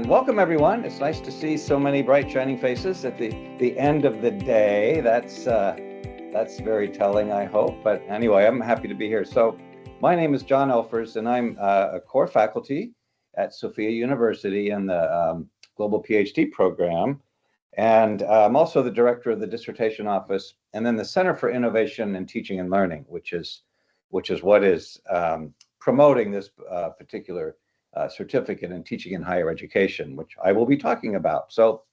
And welcome everyone. It's nice to see so many bright shining faces at the end of the day. That's very telling, I hope. But anyway, I'm happy to be here. So my name is John Elfers, and I'm a core faculty at Sofia University in the Global PhD program. And I'm also the director of the Dissertation Office, and then the Center for Innovation in Teaching and Learning, which is what is promoting this particular certificate in teaching in higher education, which I will be talking about. So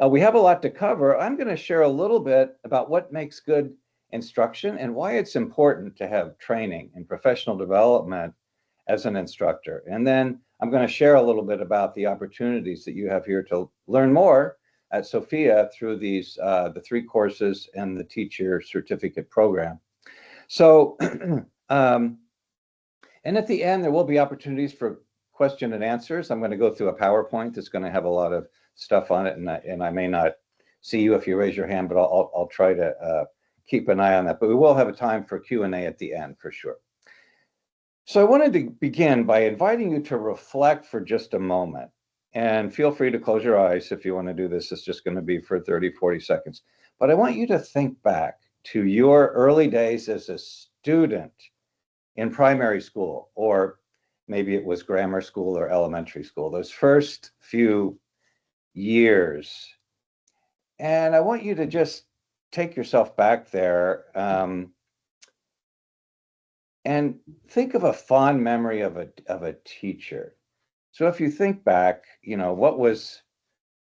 we have a lot to cover. I'm going to share a little bit about what makes good instruction and why it's important to have training and professional development as an instructor. And then I'm going to share a little bit about the opportunities that you have here to learn more at Sofia through these the 3 courses and the teacher certificate program. So and at the end, there will be opportunities for question and answers. I'm going to go through a PowerPoint that's going to have a lot of stuff on it, and I may not see you if you raise your hand, but I'll try to keep an eye on that. But we will have a time for Q&A at the end for sure. So I wanted to begin by inviting you to reflect for just a moment, and feel free to close your eyes if you want to do this. It's just going to be for 30, 40 seconds. But I want you to think back to your early days as a student in primary school, or maybe it was grammar school or elementary school, those first few years. And I want you to just take yourself back there and think of a fond memory of a teacher. So if you think back,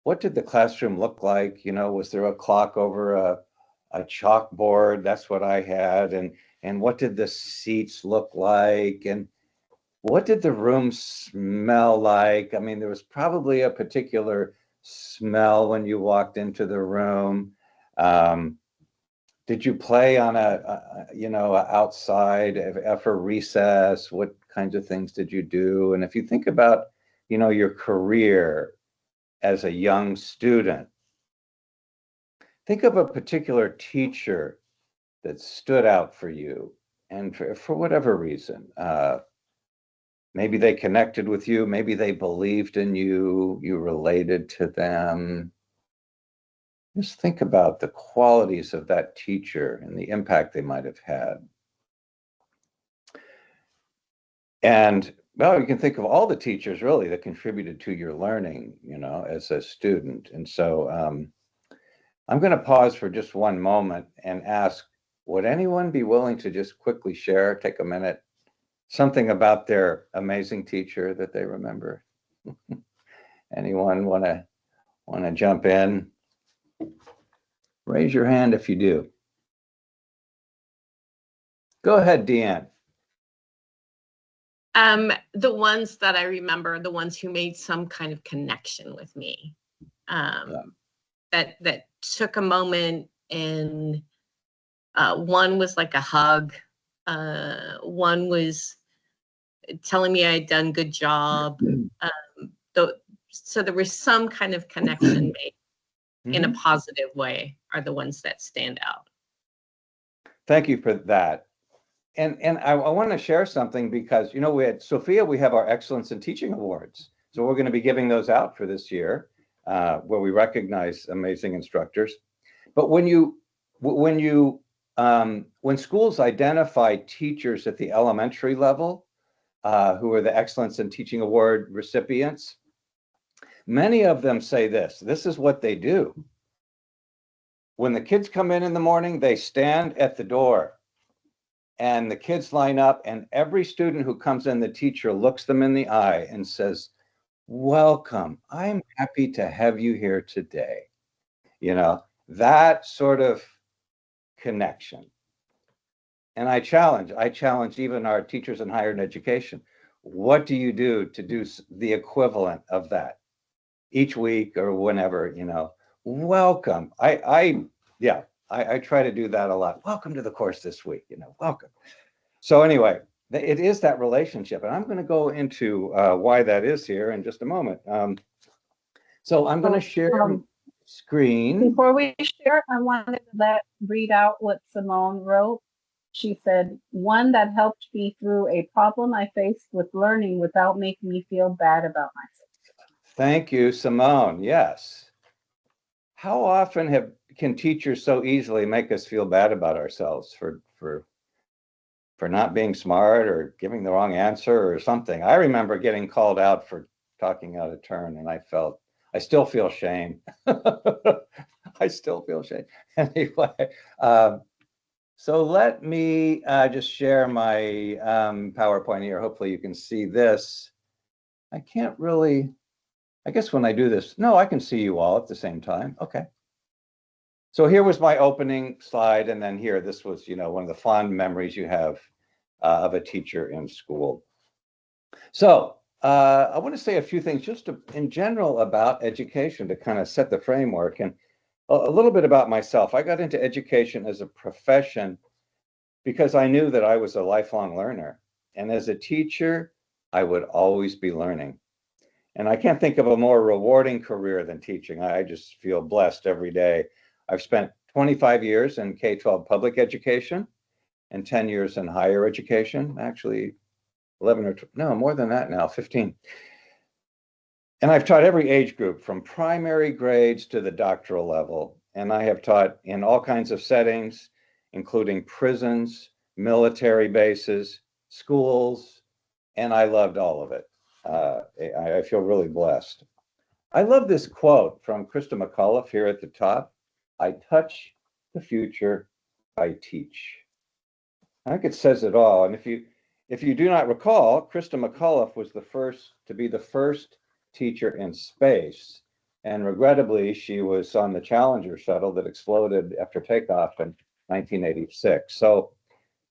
what did the classroom look like? Was there a clock over a chalkboard? That's what I had. And what did the seats look like? And what did the room smell like? I mean, there was probably a particular smell when you walked into the room. Did you play on outside for recess? What kinds of things did you do? And if you think about, your career as a young student, think of a particular teacher that stood out for you, and for whatever reason, maybe they connected with you, maybe they believed in you, you related to them. Just think about the qualities of that teacher and the impact they might have had. And well, you can think of all the teachers really that contributed to your learning, as a student. And so I'm going to pause for just one moment and ask, would anyone be willing to just quickly share, take a minute, something about their amazing teacher that they remember? Anyone want to jump in? Raise your hand if you do. Go ahead, Deanne. The ones that I remember, the ones who made some kind of connection with me, that took a moment, and one was like a hug. One was telling me I had done a good job. So there was some kind of connection made in a positive way, are the ones that stand out. Thank you for that. And I want to share something because, we at Sofia, we have our Excellence in Teaching Awards. So we're going to be giving those out for this year, where we recognize amazing instructors. But when schools identify teachers at the elementary level who are the Excellence in Teaching Award recipients, many of them say this is what they do. When the kids come in the morning, they stand at the door and the kids line up, and every student who comes in, the teacher looks them in the eye and says, "Welcome, I'm happy to have you here today." That sort of connection. And I challenge even our teachers in higher education. What do you do to do the equivalent of that each week or whenever? Welcome. I try to do that a lot. Welcome to the course this week. Welcome. So anyway, it is that relationship, and I'm going to go into why that is here in just a moment. So I'm going to share screen. Before we share, I wanted to read out what Simone wrote. She said, "One that helped me through a problem I faced with learning without making me feel bad about myself." Thank you, Simone. Yes. How often can teachers so easily make us feel bad about ourselves for not being smart or giving the wrong answer or something? I remember getting called out for talking out of turn, and I still feel shame. I still feel shame. Anyway, so let me just share my PowerPoint here. Hopefully you can see this. I can't really, I guess when I do this, no, I can see you all at the same time. Okay. So here was my opening slide, and then here, this was, one of the fond memories you have of a teacher in school. So I want to say a few things just in general about education to kind of set the framework, and a little bit about myself. I got into education as a profession because I knew that I was a lifelong learner. And as a teacher, I would always be learning. And I can't think of a more rewarding career than teaching. I just feel blessed every day. I've spent 25 years in K-12 public education and 10 years in higher education, actually 11 or no, more than that now, 15. And I've taught every age group from primary grades to the doctoral level. And I have taught in all kinds of settings, including prisons, military bases, schools, and I loved all of it. I feel really blessed. I love this quote from Krista McAuliffe here at the top. I touch the future, I teach. I think it says it all. And if you do not recall, Krista McAuliffe was the first teacher in space. And regrettably, she was on the Challenger shuttle that exploded after takeoff in 1986. So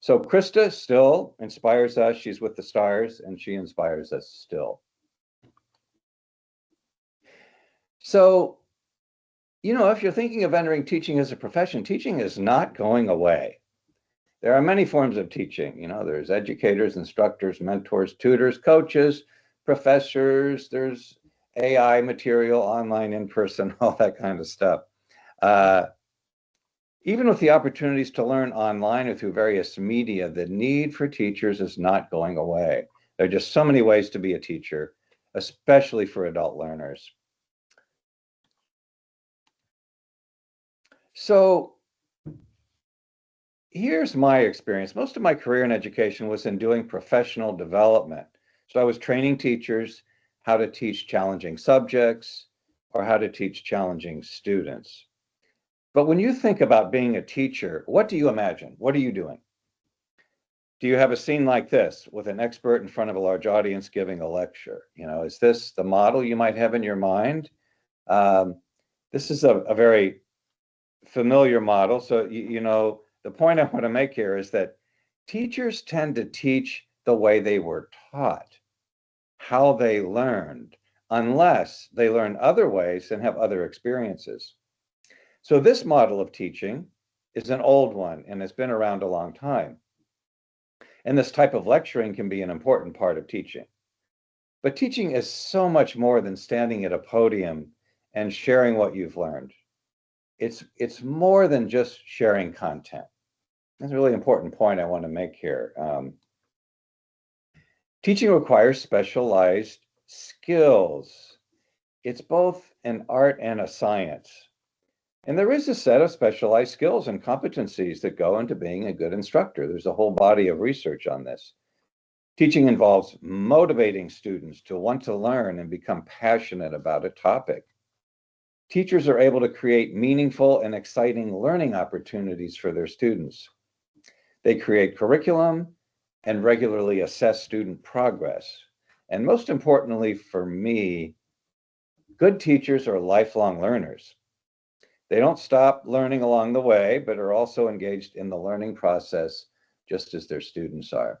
Krista still inspires us. She's with the stars, and she inspires us still. So, if you're thinking of entering teaching as a profession, teaching is not going away. There are many forms of teaching. There's educators, instructors, mentors, tutors, coaches, professors, there's AI material, online, in person, all that kind of stuff. Even with the opportunities to learn online or through various media, the need for teachers is not going away. There are just so many ways to be a teacher, especially for adult learners. So here's my experience. Most of my career in education was in doing professional development. So I was training teachers how to teach challenging subjects or how to teach challenging students. But when you think about being a teacher, what do you imagine? What are you doing? Do you have a scene like this with an expert in front of a large audience giving a lecture? Is this the model you might have in your mind? This is a very familiar model. So, the point I want to make here is that teachers tend to teach the way they were taught, how they learned, unless they learn other ways and have other experiences. So this model of teaching is an old one and has been around a long time. And this type of lecturing can be an important part of teaching. But teaching is so much more than standing at a podium and sharing what you've learned. It's more than just sharing content. That's a really important point I want to make here. Teaching requires specialized skills. It's both an art and a science. And there is a set of specialized skills and competencies that go into being a good instructor. There's a whole body of research on this. Teaching involves motivating students to want to learn and become passionate about a topic. Teachers are able to create meaningful and exciting learning opportunities for their students. They create curriculum and regularly assess student progress. And most importantly for me, good teachers are lifelong learners. They don't stop learning along the way, but are also engaged in the learning process just as their students are.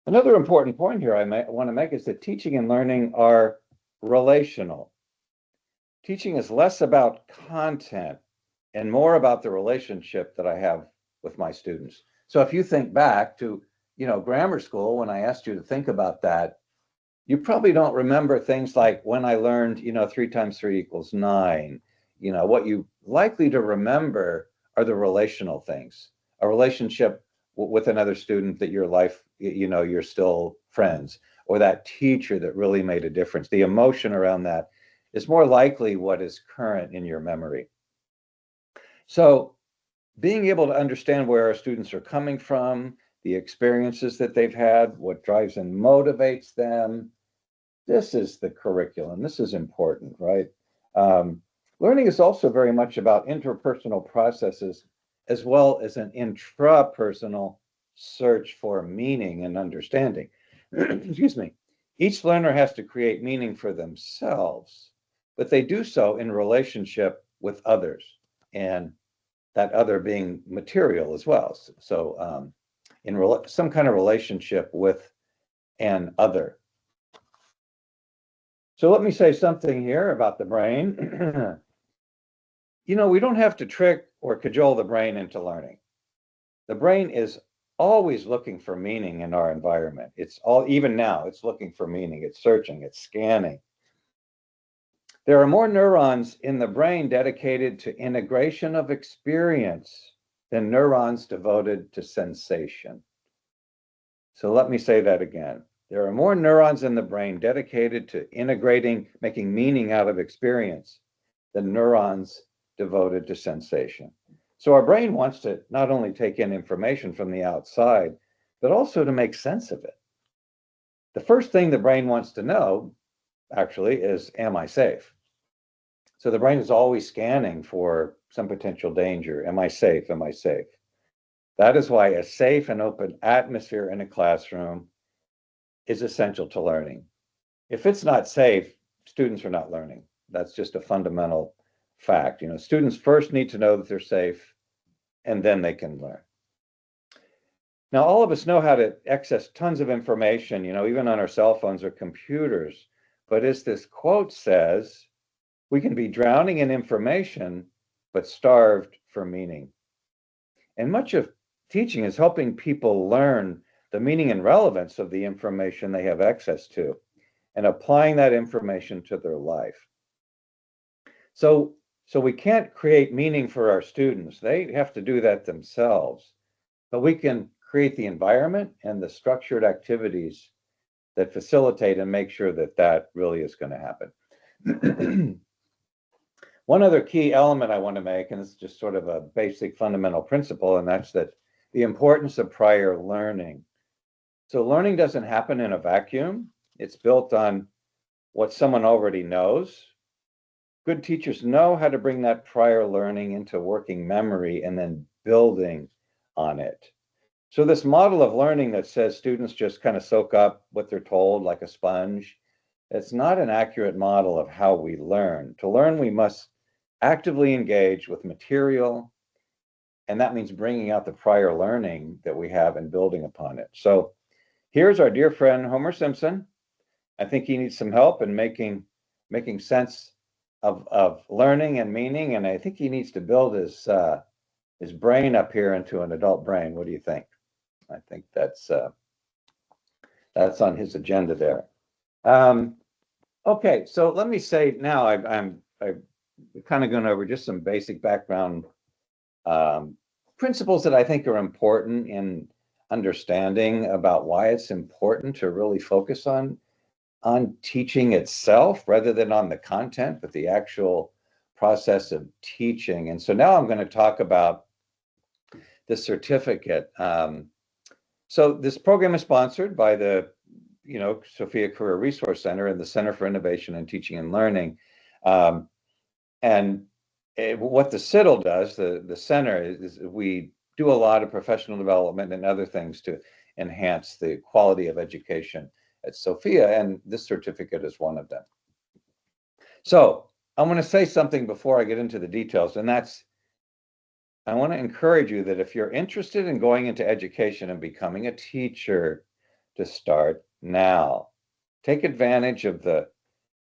Another important point here I want to make is that teaching and learning are relational. Teaching is less about content and more about the relationship that I have with my students. So if you think back to, grammar school, when I asked you to think about that, you probably don't remember things like when I learned, 3 times 3 equals 9. What you likely to remember are the relational things, a relationship with another student that your life, you're still friends, or that teacher that really made a difference. The emotion around that is more likely what is current in your memory. So being able to understand where our students are coming from, the experiences that they've had, what drives and motivates them, this is the curriculum. This is important, right? Learning is also very much about interpersonal processes as well as an intrapersonal search for meaning and understanding. Excuse me. Each learner has to create meaning for themselves, but they do so in relationship with others, and that other being material as well. So in some kind of relationship with an other. So let me say something here about the brain. You know, we don't have to trick or cajole the brain into learning. The brain is always looking for meaning in our environment. Even now, it's looking for meaning. It's searching, it's scanning. There are more neurons in the brain dedicated to integration of experience than neurons devoted to sensation. So let me say that again. There are more neurons in the brain dedicated to integrating, making meaning out of experience than neurons devoted to sensation. So our brain wants to not only take in information from the outside, but also to make sense of it. The first thing the brain wants to know, actually, is, am I safe? So the brain is always scanning for some potential danger. Am I safe? Am I safe? That is why a safe and open atmosphere in a classroom is essential to learning. If it's not safe, students are not learning. That's just a fundamental fact. You know, students first need to know that they're safe, and then they can learn. Now, all of us know how to access tons of information, you know, even on our cell phones or computers. But as this quote says, we can be drowning in information, but starved for meaning. And much of teaching is helping people learn the meaning and relevance of the information they have access to and applying that information to their life. So we can't create meaning for our students. They have to do that themselves. But we can create the environment and the structured activities that facilitate and make sure that that really is going to happen. One other key element I want to make, and it's just sort of a basic fundamental principle, and that's that the importance of prior learning. So learning doesn't happen in a vacuum. It's built on what someone already knows. Good teachers know how to bring that prior learning into working memory and then building on it. So this model of learning that says students just kind of soak up what they're told like a sponge, it's not an accurate model of how we learn. To learn, we must actively engage with material, and that means bringing out the prior learning that we have and building upon it. So here's our dear friend Homer Simpson. I think he needs some help in making sense of learning and meaning, and I think he needs to build his brain up here into an adult brain. What do you think? I think that's on his agenda there. Okay, so let me say now I'm kind of going over just some basic background principles that I think are important in understanding about why it's important to really focus on teaching itself rather than on the content, but the actual process of teaching. And so now I'm going to talk about the certificate. So this program is sponsored by the Sofia Career Resource Center and the Center for Innovation in Teaching and Learning. What the CITL does, the center, is we do a lot of professional development and other things to enhance the quality of education at Sofia, and this certificate is one of them. So I want to say something before I get into the details, and that's I want to encourage you that if you're interested in going into education and becoming a teacher, to start now. Take advantage of the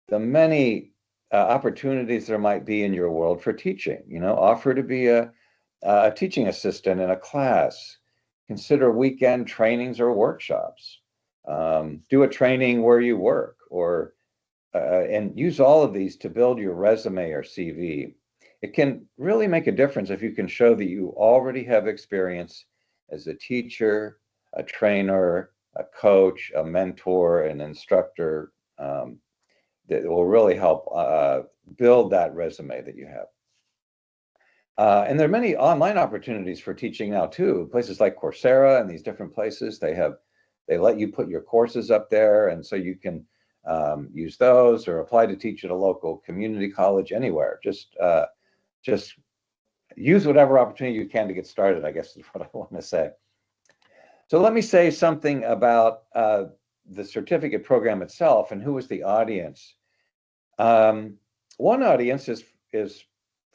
many opportunities there might be in your world for teaching. You know, offer to be a teaching assistant in a class. Consider weekend trainings or workshops. Do a training where you work, or and use all of these to build your resume or CV. It can really make a difference if you can show that you already have experience as a teacher, a trainer, a coach, a mentor, an instructor that will really help build that resume that you have. And there are many online opportunities for teaching now too. Places like Coursera and these different places, they let you put your courses up there, and so you can use those or apply to teach at a local community college anywhere. Just use whatever opportunity you can to get started, I guess is what I want to say. So let me say something about the certificate program itself and who is the audience. One audience is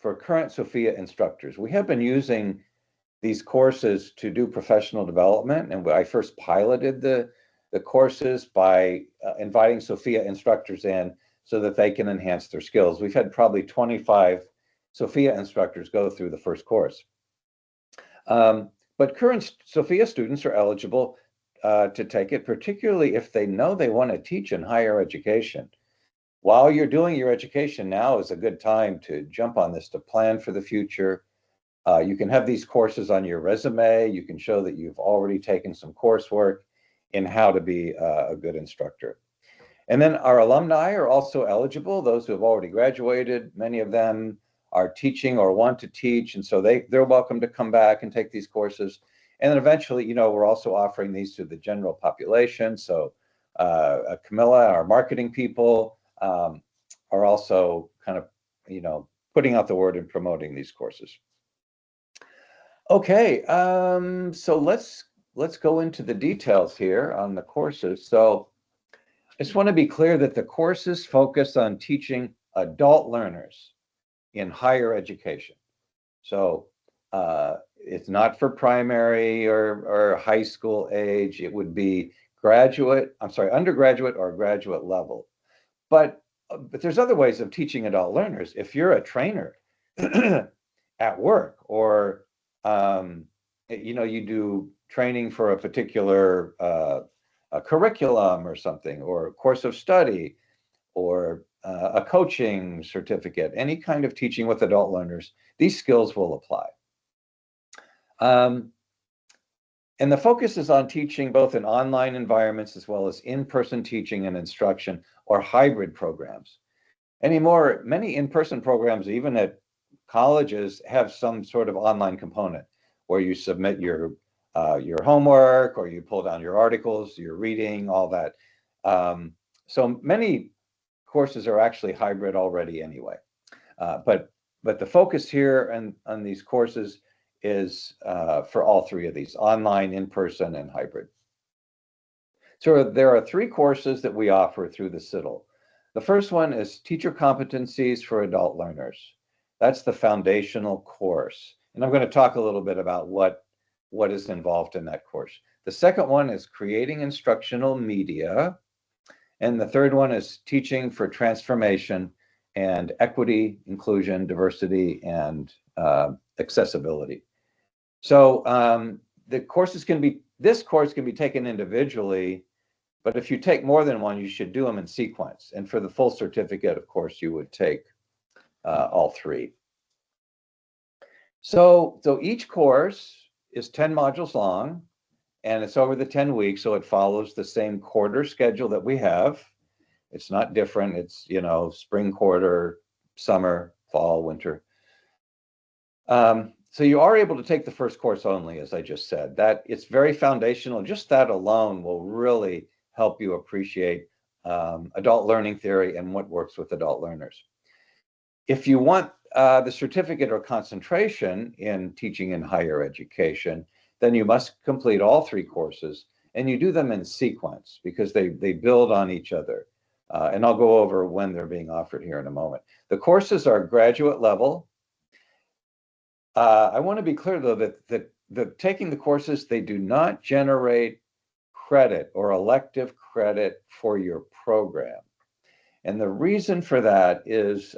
for current Sofia instructors. We have been using these courses to do professional development, and I first piloted the courses by inviting Sofia instructors in so that they can enhance their skills. We've had probably 25 Sofia instructors go through the first course. But current Sofia students are eligible to take it, particularly if they know they want to teach in higher education. While you're doing your education, now is a good time to jump on this, to plan for the future. You can have these courses on your resume. You can show that you've already taken some coursework in how to be a good instructor. And then our alumni are also eligible, those who have already graduated. Many of them are teaching or want to teach, and so they're welcome to come back and take these courses. And then eventually, we're also offering these to the general population. So Camilla, our marketing people, are also kind of, putting out the word and promoting these courses. Okay, so let's go into the details here on the courses. So I just want to be clear that the courses focus on teaching adult learners in higher education. So it's not for primary or high school age. It would be undergraduate or graduate level. But there's other ways of teaching adult learners. If you're a trainer at work, or you do training for a particular a curriculum or something, or a course of study, or a coaching certificate, any kind of teaching with adult learners, these skills will apply. And the focus is on teaching both in online environments as well as in-person teaching and instruction, or hybrid programs. Many in-person programs, even at colleges, have some sort of online component where you submit your homework, or you pull down your articles, your reading, all that. So many courses are actually hybrid already anyway. But the focus here on these courses is for all three of these: online, in-person, and hybrid. So there are 3 courses that we offer through the CITL. The first one is Teacher Competencies for Adult Learners. That's the foundational course. And I'm going to talk a little bit about what is involved in that course. The second one is Creating Instructional Media. And the third one is Teaching for Transformation and Equity, Inclusion, Diversity, and Accessibility. So this course can be taken individually, but if you take more than one, you should do them in sequence. And for the full certificate, of course, you would take all 3. So each course is 10 modules long, and it's over the 10 weeks, so it follows the same quarter schedule that we have. It's not different. It's, spring quarter, summer, fall, winter. So you are able to take the first course only, as I just said. That it's very foundational. Just that alone will really help you appreciate adult learning theory and what works with adult learners. If you want the certificate or concentration in teaching in higher education, then you must complete all 3 courses, and you do them in sequence because they build on each other. And I'll go over when they're being offered here in a moment. The courses are graduate level. I want to be clear, though, that taking the courses, they do not generate credit or elective credit for your program. And the reason for that is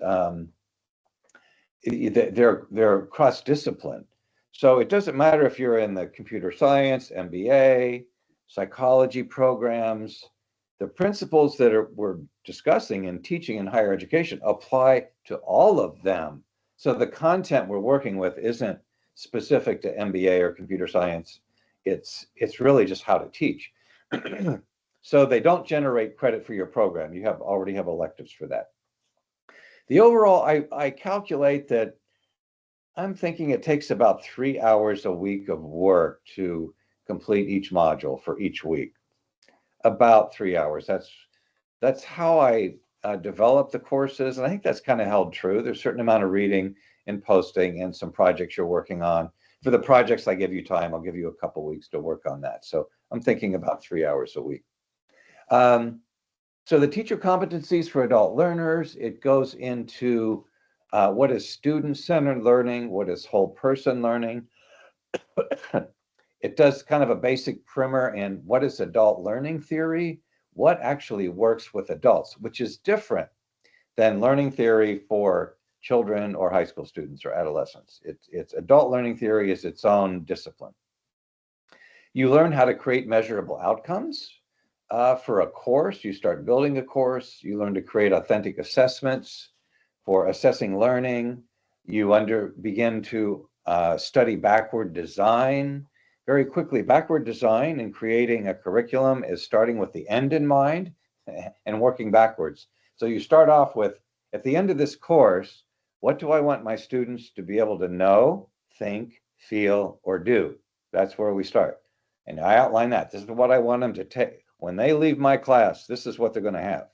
they're cross-discipline. So it doesn't matter if you're in the computer science, MBA, psychology programs. The principles that we're discussing in teaching in higher education apply to all of them. So the content we're working with isn't specific to MBA or computer science. It's really just how to teach. So they don't generate credit for your program. You already have electives for that. The overall, I calculate that I'm thinking it takes about 3 hours a week of work to complete each module for each week. About 3 hours. That's how I develop the courses, and I think that's kind of held true. There's a certain amount of reading and posting and some projects you're working on. For the projects I give you time, I'll give you a couple weeks to work on that. So I'm thinking about 3 hours a week. So the teacher competencies for adult learners, it goes into what is student-centered learning, what is whole person learning. It does kind of a basic primer in what is adult learning theory, what actually works with adults, which is different than learning theory for children or high school students or adolescents. It's adult learning theory is its own discipline. You learn how to create measurable outcomes. For a course, you start building a course, you learn to create authentic assessments for assessing learning. You begin to study backward design. Very quickly, backward design and creating a curriculum is starting with the end in mind and working backwards. So you start off with, at the end of this course, what do I want my students to be able to know, think, feel, or do? That's where we start. And I outline that. This is what I want them to take. When they leave my class, this is what they're going to have.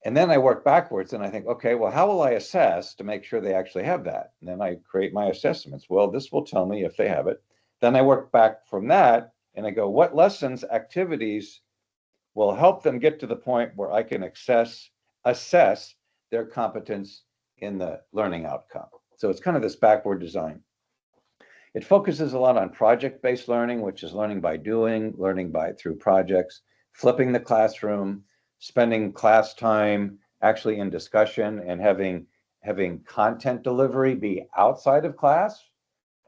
And then I work backwards and I think, okay, well, how will I assess to make sure they actually have that? And then I create my assessments. Well, this will tell me if they have it. Then I work back from that and I go, what lessons, activities will help them get to the point where I can assess their competence in the learning outcome. So it's kind of this backward design. It focuses a lot on project-based learning, which is learning by doing, learning through projects, flipping the classroom, spending class time actually in discussion, and having content delivery be outside of class,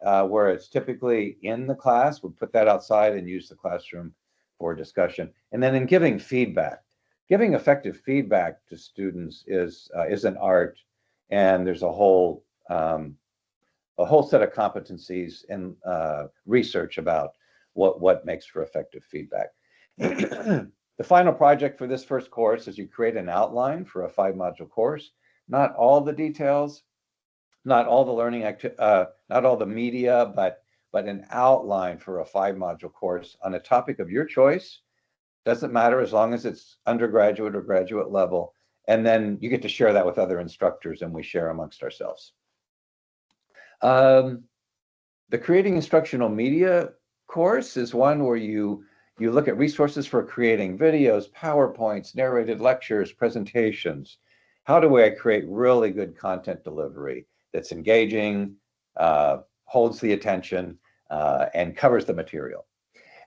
where it's typically in the class. We'll put that outside and use the classroom for discussion. And then in giving feedback, giving effective feedback to students is an art, and there's a whole set of competencies and research about what makes for effective feedback. The final project for this first course is you create an outline for a 5-module course. Not all the details, not all the learning, not all the media, but an outline for a 5-module course on a topic of your choice. Doesn't matter as long as it's undergraduate or graduate level. And then you get to share that with other instructors, and we share amongst ourselves. The Creating Instructional Media course is one where you look at resources for creating videos, PowerPoints, narrated lectures, presentations. How do I create really good content delivery that's engaging, holds the attention, and covers the material?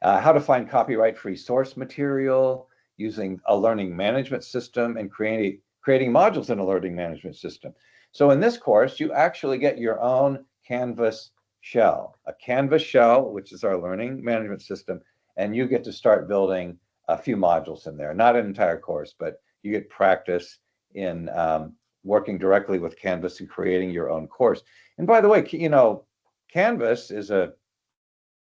How to find copyright-free source material using a learning management system and creating modules in a learning management system. So in this course, you actually get your own Canvas shell, a Canvas shell, which is our learning management system, and you get to start building a few modules in there. Not an entire course, but you get practice in working directly with Canvas and creating your own course. And by the way, Canvas is a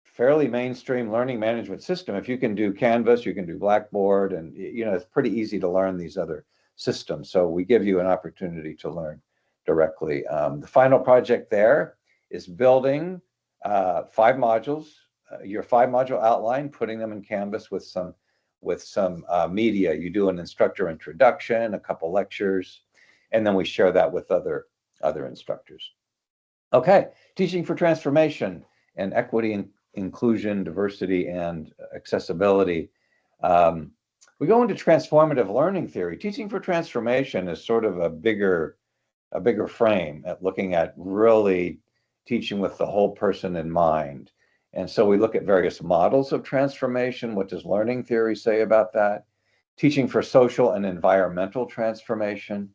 fairly mainstream learning management system. If you can do Canvas, you can do Blackboard, and it's pretty easy to learn these other systems. So we give you an opportunity to learn directly. The final project there is building 5 modules, your 5-module outline, putting them in Canvas with some media. You do an instructor introduction, a couple lectures, and then we share that with other instructors. Okay, teaching for transformation and equity and inclusion, diversity, and accessibility. We go into transformative learning theory. Teaching for transformation is sort of a bigger frame at looking at really teaching with the whole person in mind. And so we look at various models of transformation. What does learning theory say about that? Teaching for social and environmental transformation.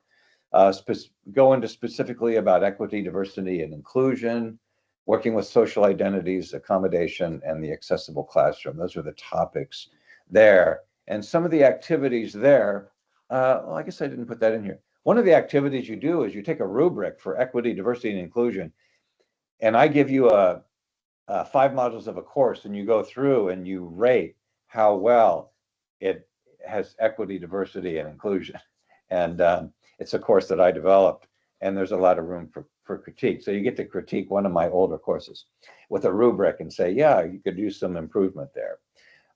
Go into specifically about equity, diversity, and inclusion, working with social identities, accommodation, and the accessible classroom. Those are the topics there. And some of the activities there, well, I guess I didn't put that in here. One of the activities you do is you take a rubric for equity, diversity, and inclusion, and I give you 5 modules of a course, and you go through and you rate how well it has equity, diversity, and inclusion. And it's a course that I developed, and there's a lot of room for critique. So you get to critique one of my older courses with a rubric and say, yeah, you could do some improvement there.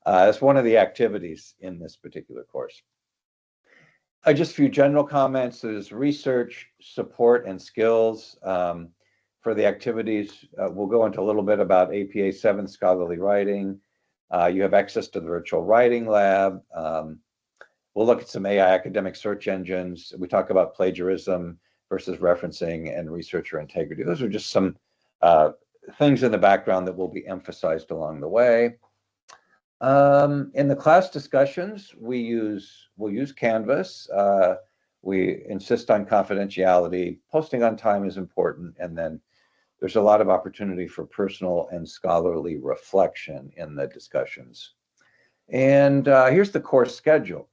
That's one of the activities in this particular course. Just a few general comments. There's research, support, and skills for the activities. We'll go into a little bit about APA 7 scholarly writing. You have access to the virtual writing lab. We'll look at some AI academic search engines. We talk about plagiarism versus referencing and researcher integrity. Those are just some things in the background that will be emphasized along the way. In the class discussions, we'll use Canvas. We insist on confidentiality. Posting on time is important. And then there's a lot of opportunity for personal and scholarly reflection in the discussions. And here's the course schedule.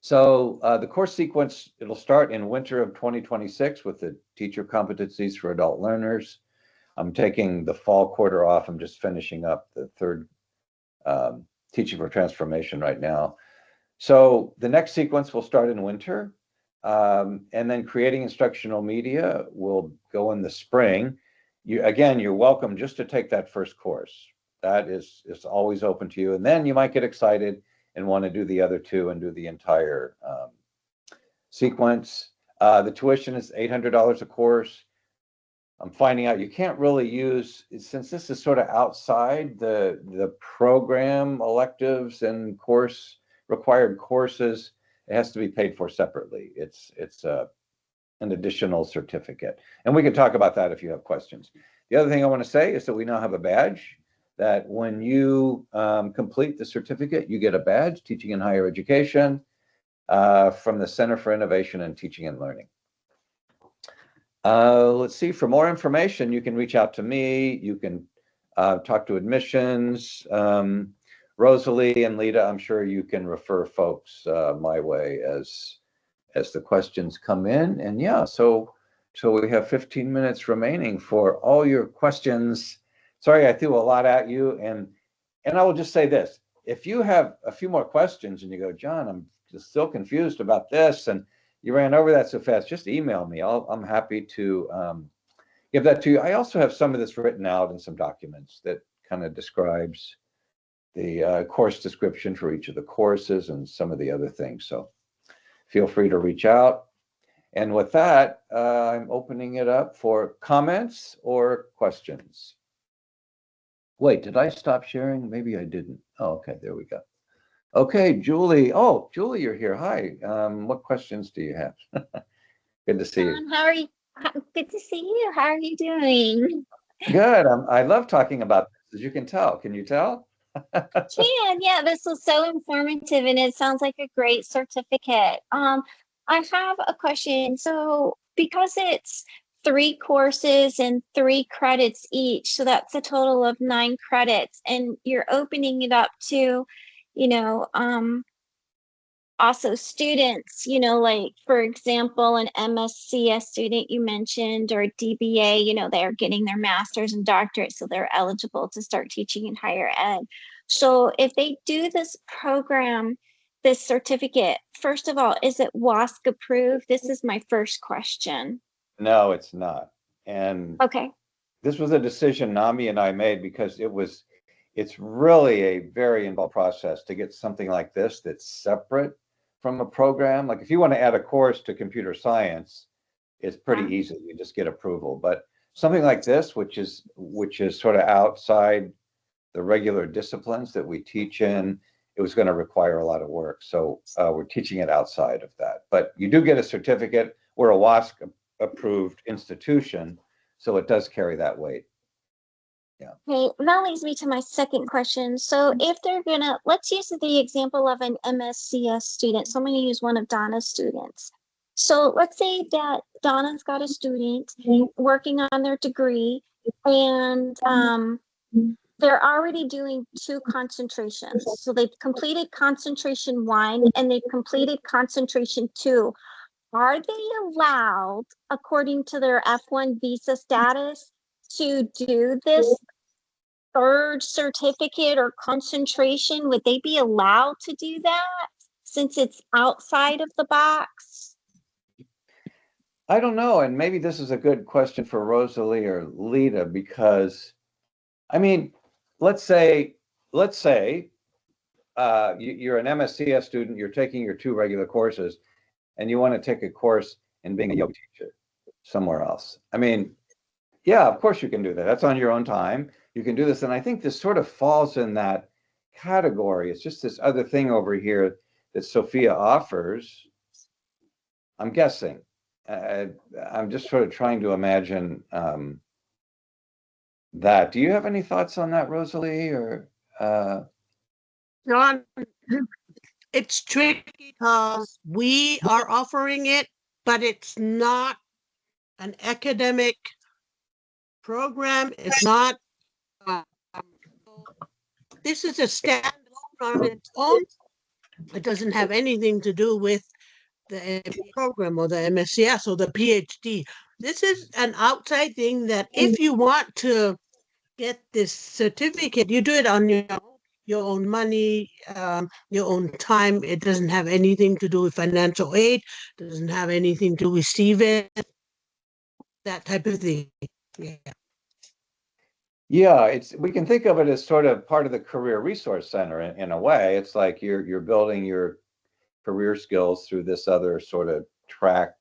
So the course sequence, it'll start in winter of 2026 with the teacher competencies for adult learners. I'm taking the fall quarter off. I'm just finishing up the third teaching for transformation right now. So the next sequence will start in winter, and then creating instructional media will go in the spring. You're welcome just to take that first course. That is always open to you, and then you might get excited and want to do the other two and do the entire sequence. The tuition is $800 a course. I'm finding out you can't really use, since this is sort of outside the program electives and course required courses, it has to be paid for separately. It's an additional certificate. And we can talk about that if you have questions. The other thing I want to say is that we now have a badge that when you complete the certificate, you get a badge, Teaching in Higher Education, from the Center for Innovation in Teaching and Learning. Let's see, for more information, you can reach out to me. You can talk to admissions. Rosalie and Lita, I'm sure you can refer folks my way as the questions come in. And yeah, so we have 15 minutes remaining for all your questions. Sorry, I threw a lot at you. And I will just say this. If you have a few more questions and you go, John, I'm just still confused about this, and you ran over that so fast, just email me. I'm happy to give that to you. I also have some of this written out in some documents that kind of describes the course description for each of the courses and some of the other things. So feel free to reach out. And with that, I'm opening it up for comments or questions. Wait, did I stop sharing? Maybe I didn't. Oh, okay, there we go. Okay, Julie. Oh, Julie, you're here. Hi. What questions do you have? Good to see you. How are you? Good to see you. How are you doing? Good. I love talking about this, as you can tell. Can you tell? Yeah, this was so informative and it sounds like a great certificate. I have a question. So because it's 3 courses and 3 credits each, so that's a total of 9 credits, and you're opening it up to, also students, like, for example, an MSCS student you mentioned, or DBA, they're getting their master's and doctorate, so they're eligible to start teaching in higher ed. So if they do this program, this certificate, first of all, is it WASC approved? This is my first question. No, it's not. And okay. This was a decision Nami and I made because it's really a very involved process to get something like this that's separate from a program. Like if you want to add a course to computer science, it's pretty easy. You just get approval. But something like this, which is sort of outside the regular disciplines that we teach in, it was going to require a lot of work. So we're teaching it outside of that. But you do get a certificate. We're a WASC approved institution, so it does carry that weight. Yeah. Okay, that leads me to my second question. So if they're let's use the example of an MSCS student. So I'm going to use one of Donna's students. So let's say that Donna's got a student working on their degree, and they're already doing 2 concentrations. So they've completed concentration 1 and they've completed concentration 2. Are they allowed, according to their F1 visa status, to do this third certificate or concentration? Would they be allowed to do that since it's outside of the box? I don't know, and maybe this is a good question for Rosalie or Lita, because, I mean, let's say you're an MSCS student, you're taking your 2 regular courses, and you want to take a course in being a yoga teacher somewhere else. I mean, yeah, of course you can do that. That's on your own time. You can do this, and I think this sort of falls in that category. It's just this other thing over here that Sofia offers. I'm guessing. I'm just sort of trying to imagine that. Do you have any thoughts on that, Rosalie? Or John, it's tricky because we are offering it, but it's not an academic program. It's not. This is a standalone on its own. It doesn't have anything to do with the MBA program or the MSCS or the PhD. This is an outside thing that if you want to get this certificate, you do it on your own money, your own time. It doesn't have anything to do with financial aid, doesn't have anything to receive it, that type of thing. Yeah. yeah, we can think of it as sort of part of the Career Resource Center in a way. It's like you're building your career skills through this other sort of track.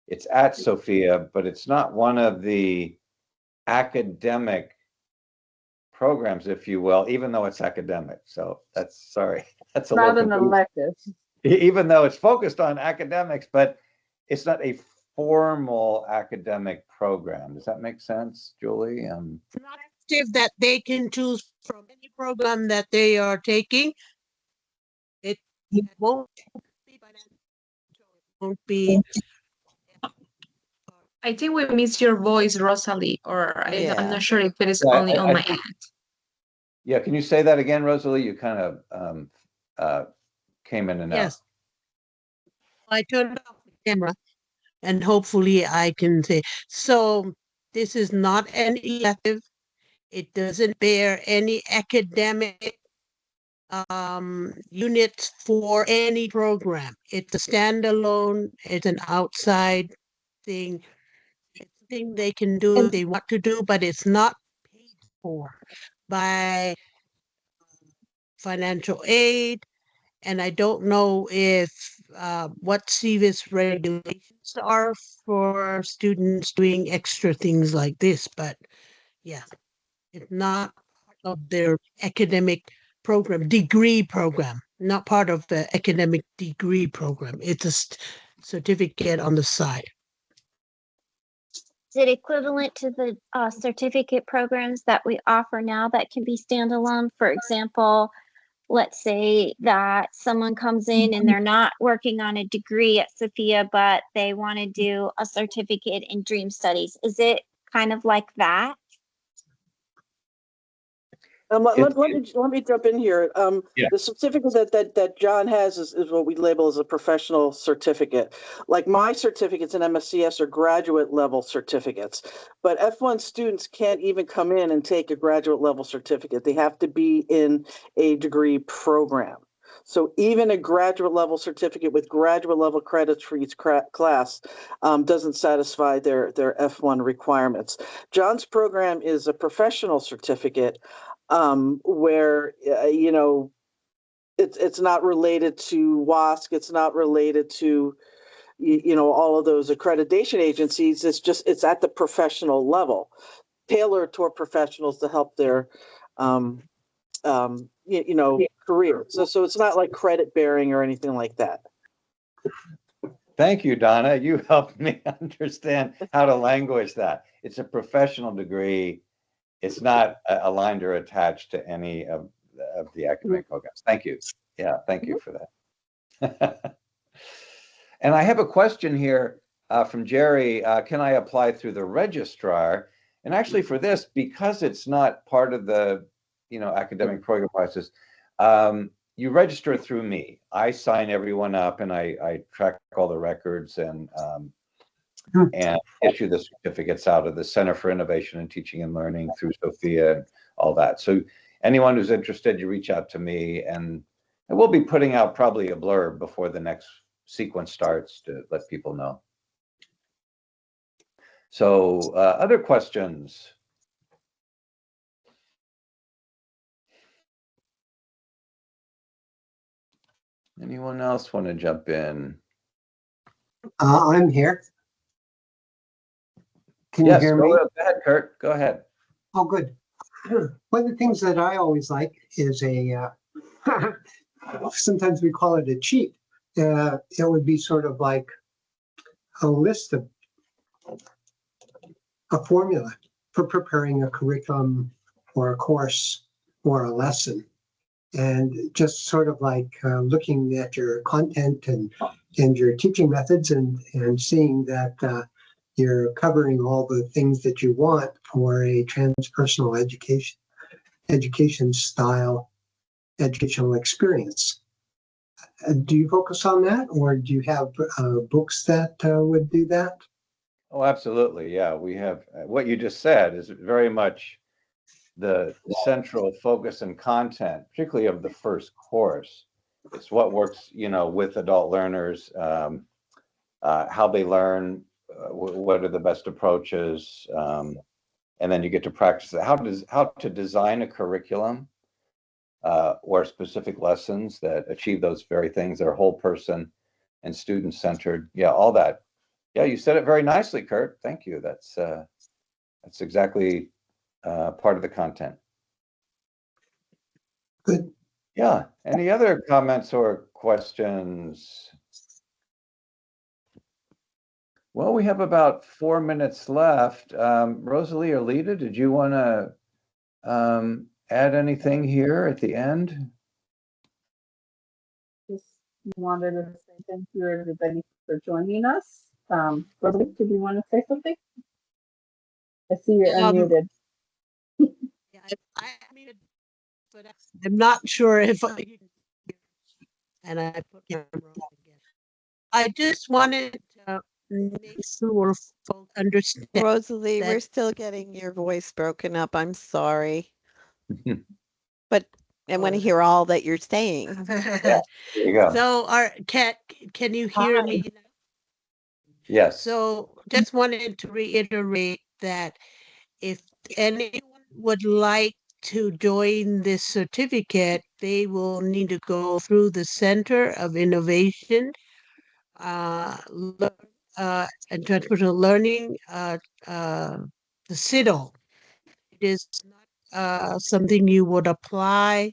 It's at Sofia, but it's not one of the academic programs, if you will, even though it's academic. So that's a Not little an elective. even though it's focused on academics, but it's not a formal academic program. Does that make sense, Julie? It's not active that they can choose from any program that they are taking. It won't be financial. It won't be. I think we missed your voice, Rosalie, or I'm Yeah. not sure if it is Yeah, only on my think- end. Yeah, can you say that again, Rosalie? You kind of came in and out. Yes. I turned off the camera and hopefully I can say. So this is not an elective. It doesn't bear any academic units for any program. It's a standalone, it's an outside thing. It's a thing they can do if they want to do, but it's not paid for by financial aid. And I don't know if what CVIS regulations are for students doing extra things like this, but yeah, it's not part of their academic program, degree program, not part of the academic degree program. It's a certificate on the side. Is it equivalent to the certificate programs that we offer now that can be standalone? For example, let's say that someone comes in and they're not working on a degree at Sofia, but they want to do a certificate in dream studies. Is it kind of like that? Let me jump in here. Yeah. The certificate that John has is what we label as a professional certificate. Like my certificates in MSCS are graduate level certificates, but F1 students can't even come in and take a graduate level certificate. They have to be in a degree program. So even a graduate level certificate with graduate level credits for each class doesn't satisfy their F1 requirements. John's program is a professional certificate where it's not related to WASC, it's not related to all of those accreditation agencies. It's at the professional level, tailored toward professionals to help their career. So it's not like credit bearing or anything like that. Thank you, Donna. You helped me understand how to language that. It's a professional degree. It's not aligned or attached to any of the academic programs. Thank you. Yeah, thank you for that. And I have a question here from Jerry. Can I apply through the registrar? And actually for this, because it's not part of the academic program process, you register through me. I sign everyone up and I track all the records and issue the certificates out of the Center for Innovation in Teaching and Learning through Sofia, and all that. So anyone who's interested, you reach out to me, and we'll be putting out probably a blurb before the next sequence starts to let people know. So other questions? Anyone else want to jump in? I'm here. Can you Yes, hear go me? ahead, Kurt. Go ahead. Oh, good. One of the things that I always like is a, sometimes we call it a cheat. It would be sort of like a list of a formula for preparing a curriculum or a course or a lesson. And just sort of like looking at your content and your teaching methods and seeing that you're covering all the things that you want for a transpersonal education style, educational experience. Do you focus on that, or do you have books that would do that? Oh, absolutely. Yeah, we have what you just said is very much the central focus and content, particularly of the first course. It's what works, with adult learners, how they learn, what are the best approaches, and then you get to practice it. How to design a curriculum or specific lessons that achieve those very things that are whole person and student centered. Yeah, all that. Yeah, you said it very nicely, Kurt. Thank you. That's exactly part of the content. Good. Yeah. Any other comments or questions? Well, we have about 4 minutes left. Rosalie or Lita, did you want to add anything here at the end? Just wanted to say thank you, everybody, for joining us. Rosalie, did you want to say something? I see you're unmuted. Yeah, I muted, but I'm not sure if I. And I put camera on again. I just wanted to make sure folks understand. Rosalie, we're that- still getting your voice broken up. I'm sorry. But I want to hear all that you're saying. There you go. So can you hear me now? Yes. So just wanted to reiterate that if anyone would like to join this certificate, they will need to go through the Center of Innovation and Transpersonal Learning, the CITL. It is not something you would apply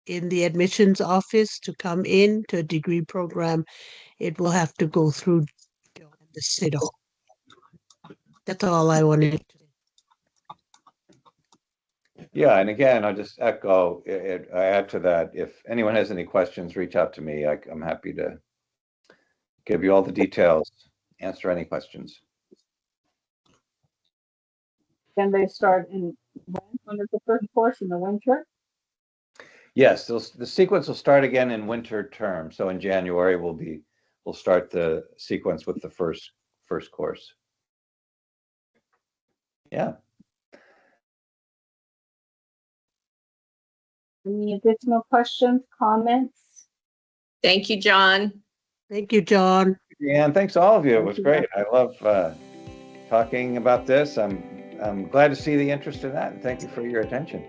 in the admissions office to come in to a degree program. It will have to go through the CITL. That's all I wanted to say. Yeah, and again, I'll just echo, I add to that, if anyone has any questions, reach out to me. I'm happy to give you all the details, answer any questions. Can they start when is the first course in the winter? Yes, the sequence will start again in winter term. So in January, we'll start the sequence with the first course. Yeah. Any additional questions, comments? Thank you, John. Thank you, John. And thanks all of you. It Thank was you. great. I love talking about this. I'm glad to see the interest in that, and thank you for your attention.